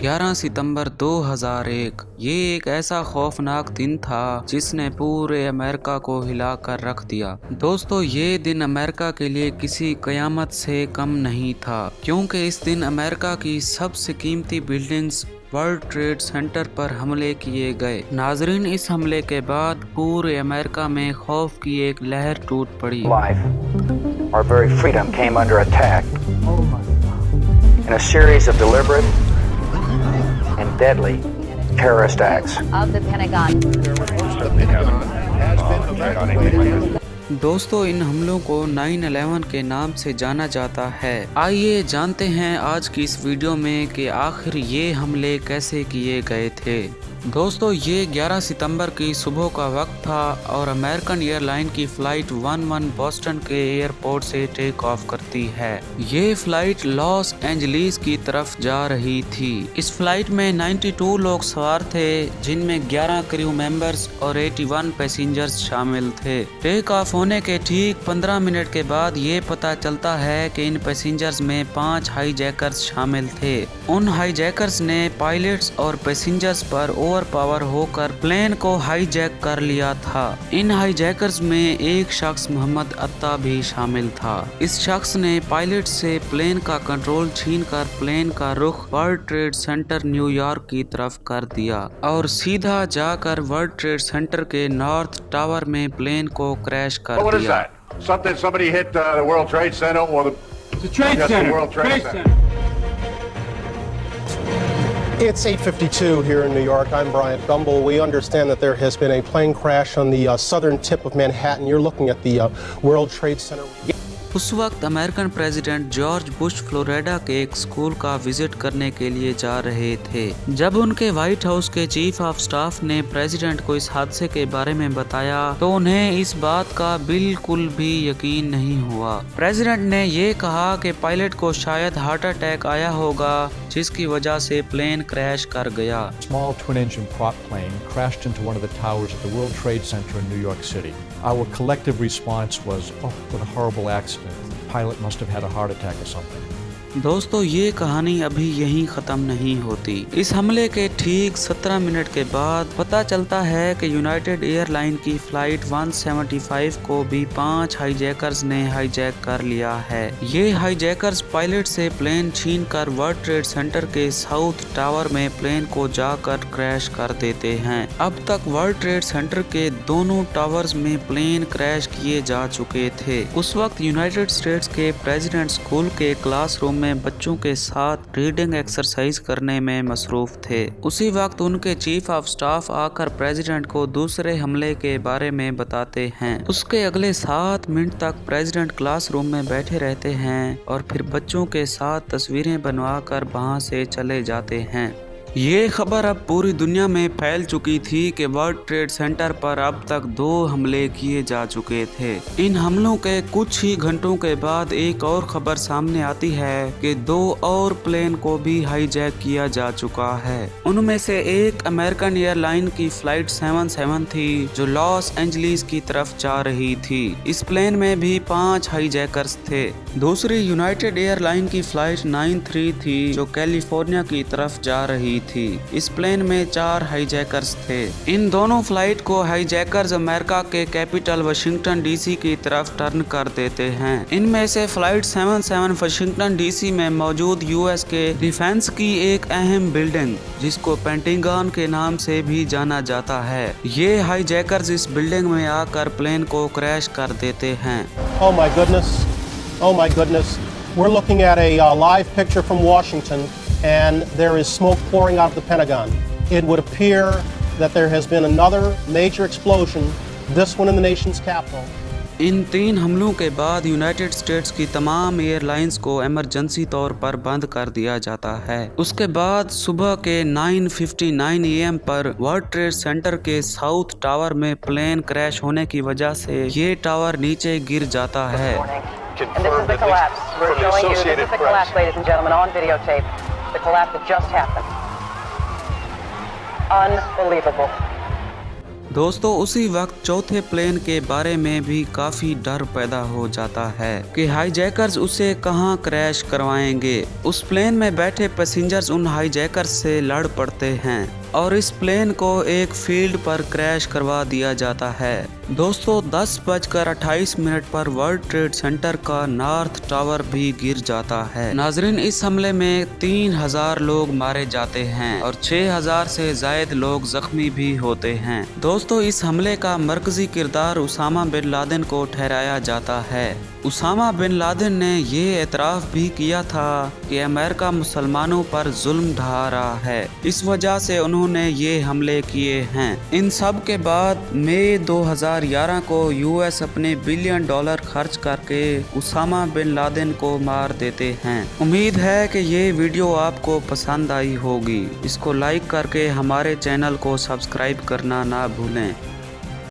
11 सितंबर 2001 ये एक ऐसा खौफनाक दिन था जिसने पूरे अमेरिका को हिलाकर रख दिया। दोस्तों, ये दिन अमेरिका के लिए किसी कयामत से कम नहीं था, क्योंकि इस दिन अमेरिका की सबसे कीमती बिल्डिंग्स वर्ल्ड ट्रेड सेंटर पर हमले किए गए। नाजरीन, इस हमले के बाद पूरे अमेरिका में खौफ की एक लहर टूट पड़ी। Our very freedom came under attack in a series of deliberate and deadly terrorist acts of the Pentagon. दोस्तों, इन हमलों को 9/11 के नाम से जाना जाता है। आइए जानते हैं आज की इस वीडियो में कि आखिर ये हमले कैसे किए गए थे। दोस्तों, ये 11 सितंबर की सुबह का वक्त था और अमेरिकन एयरलाइन की फ्लाइट 11 बोस्टन के एयरपोर्ट से टेक ऑफ करती है। ये फ्लाइट लॉस एंजलिस की तरफ जा रही थी। इस फ्लाइट में 92 लोग सवार थे, जिनमें 11 क्रू मेंबर्स और 81 पैसेंजर्स शामिल थे। टेक ऑफ होने के ठीक 15 मिनट के बाद ये पता चलता है कि इन पैसेंजर्स में 5 हाईजैकर्स शामिल थे। उन हाईजैकर्स ने पायलट्स और पैसेंजर्स पर ओवर पावर होकर प्लेन को हाईजैक कर लिया था। इन हाईजैकर्स में एक शख्स मोहम्मद अत्ता भी शामिल था। इस शख्स ने पायलट से प्लेन का कंट्रोल छीनकर प्लेन का रुख वर्ल्ड ट्रेड सेंटर न्यूयॉर्क की तरफ कर दिया और सीधा जाकर वर्ल्ड ट्रेड सेंटर के नॉर्थ टावर में प्लेन को क्रैश कर दिया। Somebody hit the World Trade Center or the Trade Center. World Trade Center. It's 8:52 here in New York. I'm Bryant Gumbel. We understand that there has been a plane crash on the southern tip of Manhattan. You're looking at the World Trade Center. उस वक्त American president George Bush Florida के एक school का visit करने के लिए जा रहे थे। जब उनके व्हाइट हाउस के चीफ ऑफ स्टाफ ने प्रेसिडेंट को इस हादसे के बारे में बताया तो उन्हें इस बात का बिल्कुल भी यकीन नहीं हुआ। प्रेसिडेंट ने ये कहा कि पायलट को शायद हार्ट अटैक आया होगा, जिसकी वजह से प्लेन क्रैश कर गया। Small twin-engine prop plane crashed into one of the towers at the World Trade Center in New York City. Our collective response was, "Oh, what a horrible accident. The pilot must have had a heart attack or something." दोस्तों, ये कहानी अभी यहीं ख़त्म नहीं होती। इस हमले के ठीक 17 मिनट के बाद पता चलता है कि यूनाइटेड एयरलाइन की फ्लाइट 175 को भी 5 हाईजैकर्स ने हाईजैक कर लिया है। ये हाईजैकर्स पायलट से प्लेन छीनकर वर्ल्ड ट्रेड सेंटर के साउथ टावर में प्लेन को जाकर क्रैश कर देते हैं। अब तक वर्ल्ड ट्रेड सेंटर के दोनों टावर्स में प्लेन क्रैश किए जा चुके थे। उस वक्त यूनाइटेड स्टेट्स के प्रेसिडेंट स्कूल के क्लासरूम में बच्चों के साथ रीडिंग एक्सरसाइज करने में मसरूफ थे। उसी वक्त उनके चीफ ऑफ स्टाफ आकर प्रेसिडेंट को दूसरे हमले के बारे में बताते हैं। उसके अगले 7 मिनट तक प्रेसिडेंट क्लासरूम में बैठे रहते हैं और फिर बच्चों के साथ तस्वीरें बनवाकर वहां से चले जाते हैं। ये खबर अब पूरी दुनिया में फैल चुकी थी कि वर्ल्ड ट्रेड सेंटर पर अब तक 2 हमले किए जा चुके थे। इन हमलों के कुछ ही घंटों के बाद एक और खबर सामने आती है कि 2 और प्लेन को भी हाईजैक किया जा चुका है। उनमें से एक अमेरिकन एयरलाइन की फ्लाइट 77 थी, जो लॉस एंजलिस की तरफ जा रही थी। इस प्लेन में भी 5 हाईजैकर्स थे। दूसरी यूनाइटेड एयरलाइन की फ्लाइट 93 थी, जो कैलिफोर्निया की तरफ जा रही थी। इस प्लेन में 4 हाईजैकर्स थे। इन दोनों फ्लाइट को हाईजैकर्स अमेरिका के कैपिटल वाशिंगटन डीसी की तरफ टर्न कर देते हैं। इनमें से फ्लाइट 77 वाशिंगटन डीसी में मौजूद यूएस के डिफेंस की एक अहम बिल्डिंग, जिसको पेंटागन के नाम से भी जाना जाता है। ये हाईजैकर्स इस बिल्डिंग में आकर प्लेन को क्रैश कर देते हैं। Oh my goodness. Oh my goodness. We're looking at a live picture from Washington. And there is smoke pouring out of the Pentagon. It would appear that there has been another major explosion, this one in the nation's capital. इन 3 हमलों के बाद United states की तमाम airlines को emergency तौर पर बंद कर दिया जाता है। उसके बाद सुबह के 9:59 AM पर वर्ल्ड ट्रेड सेंटर के साउथ टावर में प्लेन क्रैश होने की वजह से ये टावर नीचे गिर जाता है। And this is the collapse. We're showing you, this is the collapse, ladies and gentlemen, on videotape. The collapse that just happened. Unbelievable. दोस्तों उसी वक्त चौथे प्लेन के बारे में भी काफी डर पैदा हो जाता है कि हाईजैकर्स उसे कहां क्रैश करवाएंगे। उस प्लेन में बैठे पैसेंजर्स उन हाईजैकर्स से लड़ पड़ते हैं और इस प्लेन को एक फील्ड पर क्रैश करवा दिया जाता है। दोस्तों 10:28 पर वर्ल्ड ट्रेड सेंटर का नॉर्थ टावर भी गिर जाता है। नाजरीन इस हमले में 3000 लोग मारे जाते हैं और 6000 से ज्यादा लोग जख्मी भी होते हैं। दोस्तों इस हमले का मरकजी किरदार उसामा बिन लादेन को ठहराया जाता है। उसामा बिन लादेन ने ये एतराफ़ भी किया था कि अमेरिका मुसलमानों पर जुल्म ढा रहा है, इस वजह से उन्होंने ये हमले किए हैं। इन सब के बाद मई 2011 को यूएस अपने $बिलियन खर्च करके उसामा बिन लादेन को मार देते हैं। उम्मीद है कि ये वीडियो आपको पसंद आई होगी। इसको लाइक करके हमारे चैनल को सब्सक्राइब करना ना भूलें।